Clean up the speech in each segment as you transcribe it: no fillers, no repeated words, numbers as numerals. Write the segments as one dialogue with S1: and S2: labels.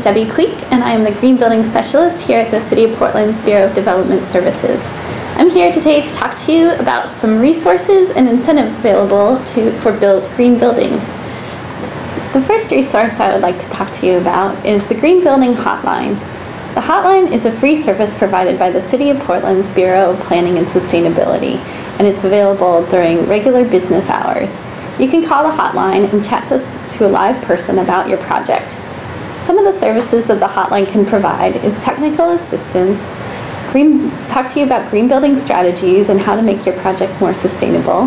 S1: Debbie Cleek, and I am the Green Building Specialist here at the City of Portland's Bureau of Development Services. I'm here today to talk to you about some resources and incentives available for green building. The first resource I would like to talk to you about is the Green Building Hotline. The Hotline is a free service provided by the City of Portland's Bureau of Planning and Sustainability, and it's available during regular business hours. You can call the hotline and chat to a live person about your project. Some of the services that the hotline can provide is technical assistance, talk to you about green building strategies and how to make your project more sustainable.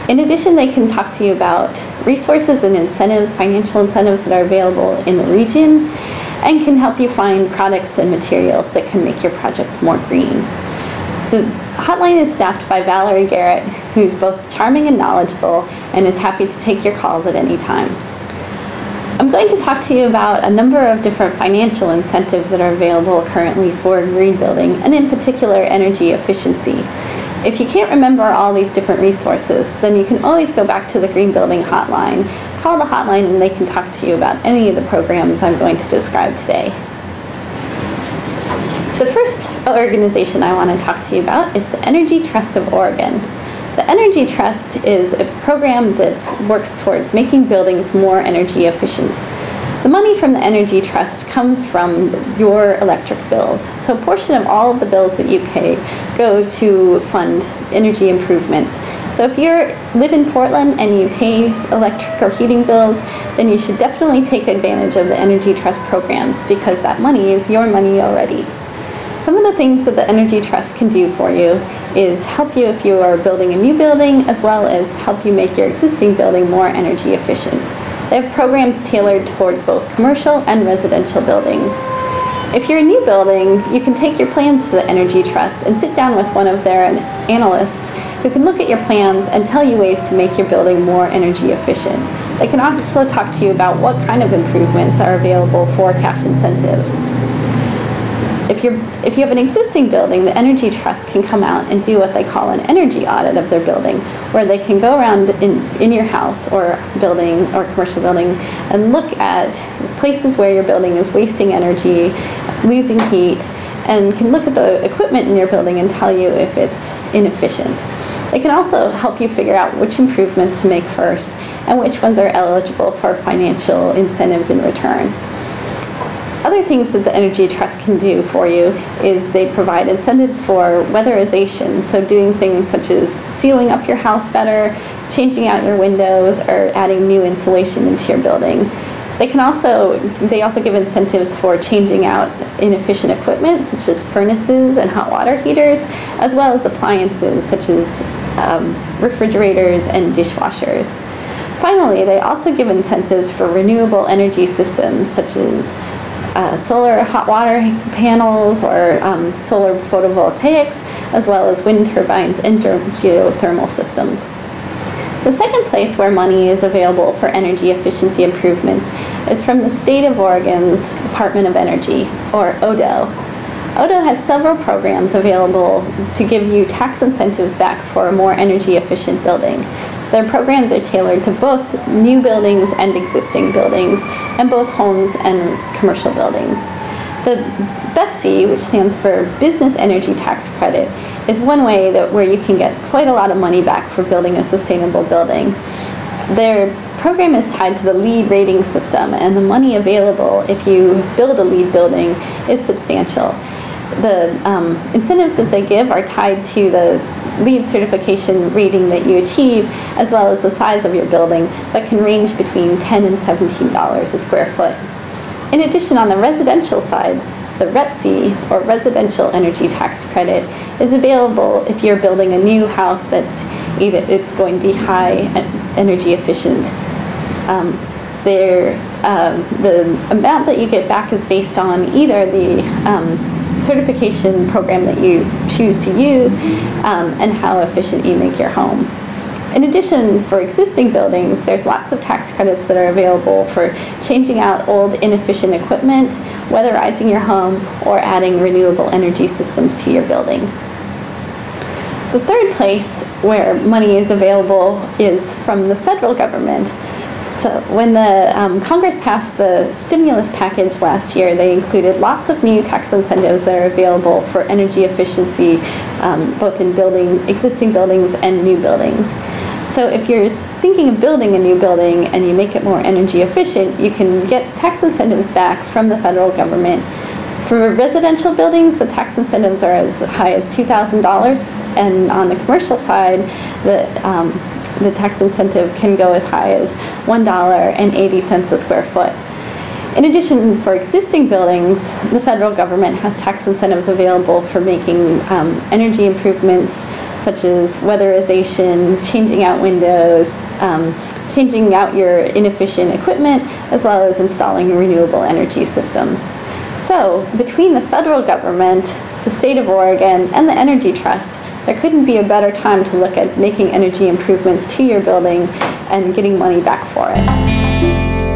S1: In addition, they can talk to you about resources and incentives, financial incentives that are available in the region, and can help you find products and materials that can make your project more green. The hotline is staffed by Valerie Garrett, who's both charming and knowledgeable and is happy to take your calls at any time. I'm going to talk to you about a number of different financial incentives that are available currently for green building, and in particular energy efficiency. If you can't remember all these different resources, then you can always go back to the Green Building Hotline, call the hotline, and they can talk to you about any of the programs I'm going to describe today. The first organization I want to talk to you about is the Energy Trust of Oregon. The Energy Trust is a program that works towards making buildings more energy efficient. The money from the Energy Trust comes from your electric bills. So a portion of all of the bills that you pay go to fund energy improvements. So if you live in Portland and you pay electric or heating bills, then you should definitely take advantage of the Energy Trust programs, because that money is your money already. Some of the things that the Energy Trust can do for you is help you if you are building a new building, as well as help you make your existing building more energy efficient. They have programs tailored towards both commercial and residential buildings. If you're a new building, you can take your plans to the Energy Trust and sit down with one of their analysts who can look at your plans and tell you ways to make your building more energy efficient. They can also talk to you about what kind of improvements are available for cash incentives. If you have an existing building, the Energy Trust can come out and do what they call an energy audit of their building, where they can go around in your house or building or commercial building and look at places where your building is wasting energy, losing heat, and can look at the equipment in your building and tell you if it's inefficient. They can also help you figure out which improvements to make first and which ones are eligible for financial incentives in return. Other things that the Energy Trust can do for you is they provide incentives for weatherization, so doing things such as sealing up your house better, changing out your windows, or adding new insulation into your building. They also give incentives for changing out inefficient equipment, such as furnaces and hot water heaters, as well as appliances such as refrigerators and dishwashers. Finally, they also give incentives for renewable energy systems, such as solar hot water panels or solar photovoltaics, as well as wind turbines and geothermal systems. The second place where money is available for energy efficiency improvements is from the State of Oregon's Department of Energy, or ODO. ODO has several programs available to give you tax incentives back for a more energy efficient building. Their programs are tailored to both new buildings and existing buildings, and both homes and commercial buildings. The BETC, which stands for Business Energy Tax Credit, is one way where you can get quite a lot of money back for building a sustainable building. Their program is tied to the LEED rating system, and the money available if you build a LEED building is substantial. The incentives that they give are tied to the LEED certification rating that you achieve, as well as the size of your building, but can range between $10 and $17 a square foot. In addition, on the residential side, the RETC, or Residential Energy Tax Credit, is available if you're building a new house that's it's going to be high energy efficient. The amount that you get back is based on either the certification program that you choose to use and how efficient you make your home. In addition, for existing buildings, there's lots of tax credits that are available for changing out old inefficient equipment, weatherizing your home, or adding renewable energy systems to your building. The third place where money is available is from the federal government. So when the Congress passed the stimulus package last year, they included lots of new tax incentives that are available for energy efficiency, both in existing buildings and new buildings. So if you're thinking of building a new building and you make it more energy efficient, you can get tax incentives back from the federal government. For residential buildings, the tax incentives are as high as $2,000, and on the commercial side, the tax incentive can go as high as $1.80 a square foot. In addition, for existing buildings, the federal government has tax incentives available for making energy improvements such as weatherization, changing out windows, changing out your inefficient equipment, as well as installing renewable energy systems. So, between the federal government, the state of Oregon, and the Energy Trust, there couldn't be a better time to look at making energy improvements to your building and getting money back for it.